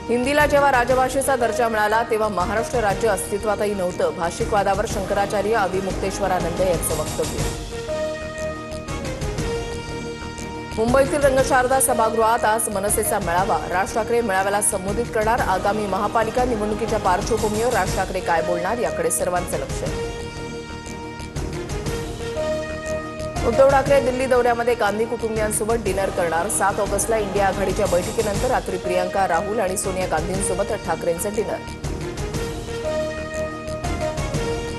हिंदीला जेव्हा राजभाषेचा दर्जा मिळाला तेव्हा महाराष्ट्र राज्य अस्तित्वातही नव्हतं. भाषिक वादावर शंकराचार्य अविमुक्तेश्वरानंद यांचं वक्तव्य. मुंबईतील रंगशारदा सभागृहात आज मनसेचा मेळावा. राज ठाकरे मेळाव्याला संबोधित करणार. आगामी महापालिका निवडणुकीच्या पार्श्वभूमीवर राज ठाकरे काय बोलणार याकडे सर्वांचं लक्ष. उद्धव ठाकरे दिल्ली दौऱ्यामध्ये गांधी कुटुंबियांसोबत डिनर करणार. 7 ऑगस्टला इंडिया आघाडीच्या बैठकीनंतर रात्री प्रियंका, राहुल आणि सोनिया गांधींसोबत ठाकरेंचं डिनर.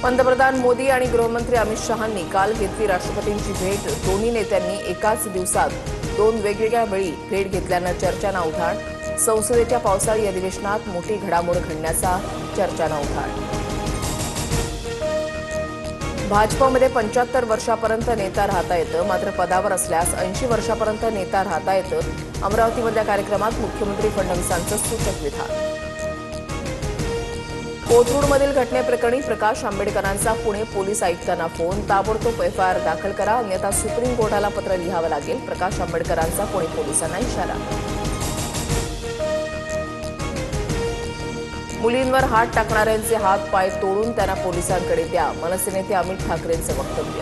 पंतप्रधान मोदी आणि गृहमंत्री अमित शहांनी काल घेतली राष्ट्रपतींची भेट. दोन्ही नेत्यांनी एकाच दिवसात 2 वेगवेगळ्या वेळी भेट घेतल्यानं चर्चांना उधाण. संसदेच्या पावसाळी अधिवेशनात मोठी घडामोड घडण्याचा चर्चांना उधाण. भाजपमध्ये 75 वर्षापर्यंत नेता राहता येतं, मात्र पदावर असल्यास 80 वर्षापर्यंत नेता राहता येतं. अमरावतीमधल्या कार्यक्रमात मुख्यमंत्री फडणवीसांचं सूचक विधान. कोथरूडमधील घटनेप्रकरणी प्रकाश आंबेडकरांचा पुणे पोलीस आयुक्तांना फोन. ताबडतोब एफआयआर दाखल करा, अन्यथा सुप्रीम कोर्टाला पत्र लिहावं लागेल. प्रकाश आंबेडकरांचा पुणे पोलिसांना इशारा. मुलींवर हात टाकणाऱ्यांचे हात पाय तोडून त्यांना पोलिसांकडे द्या. मनसे नेते अमित ठाकरेंचं वक्तव्य.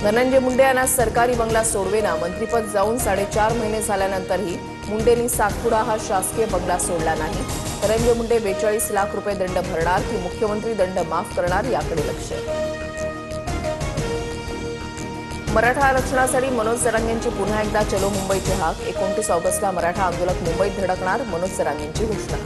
धनंजय मुंडे यांना सरकारी बंगला सोडवेना. मंत्रिपद जाऊन 4.5 महिने झाल्यानंतरही मुंडेंनी सातपुडा हा शासकीय बंगला सोडला नाही. धनंजय मुंडे 42 लाख रुपये दंड भरणार की मुख्यमंत्री दंड माफ करणार याकडे लक्ष. मराठा आरक्षणासाठी मनोज जरांगेंची पुन्हा एकदा चलो मुंबईची हाक. 29 ऑगस्टला मराठा आंदोलक मुंबईत धडकणार. मनोज जरांगेंची घोषणा.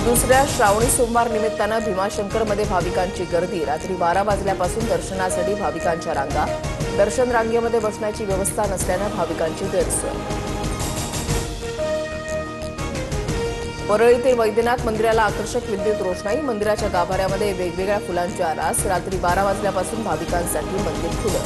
दुसऱ्या श्रावणी सोमवार निमित्तानं भीमाशंकरमध्ये भाविकांची गर्दी. रात्री 12 वाजल्यापासून दर्शनासाठी भाविकांच्या रांगा. दर्शन रांगेमध्ये बसण्याची व्यवस्था नसल्यानं भाविकांची गैरसोय. परळीतील वैद्यनाथ मंदिराला आकर्षक विद्युत रोषणाई. मंदिराच्या गाभाऱ्यामध्ये वेगवेगळ्या फुलांची आरास. रात्री 12 वाजल्यापासून भाविकांसाठी मंदिर खुलं.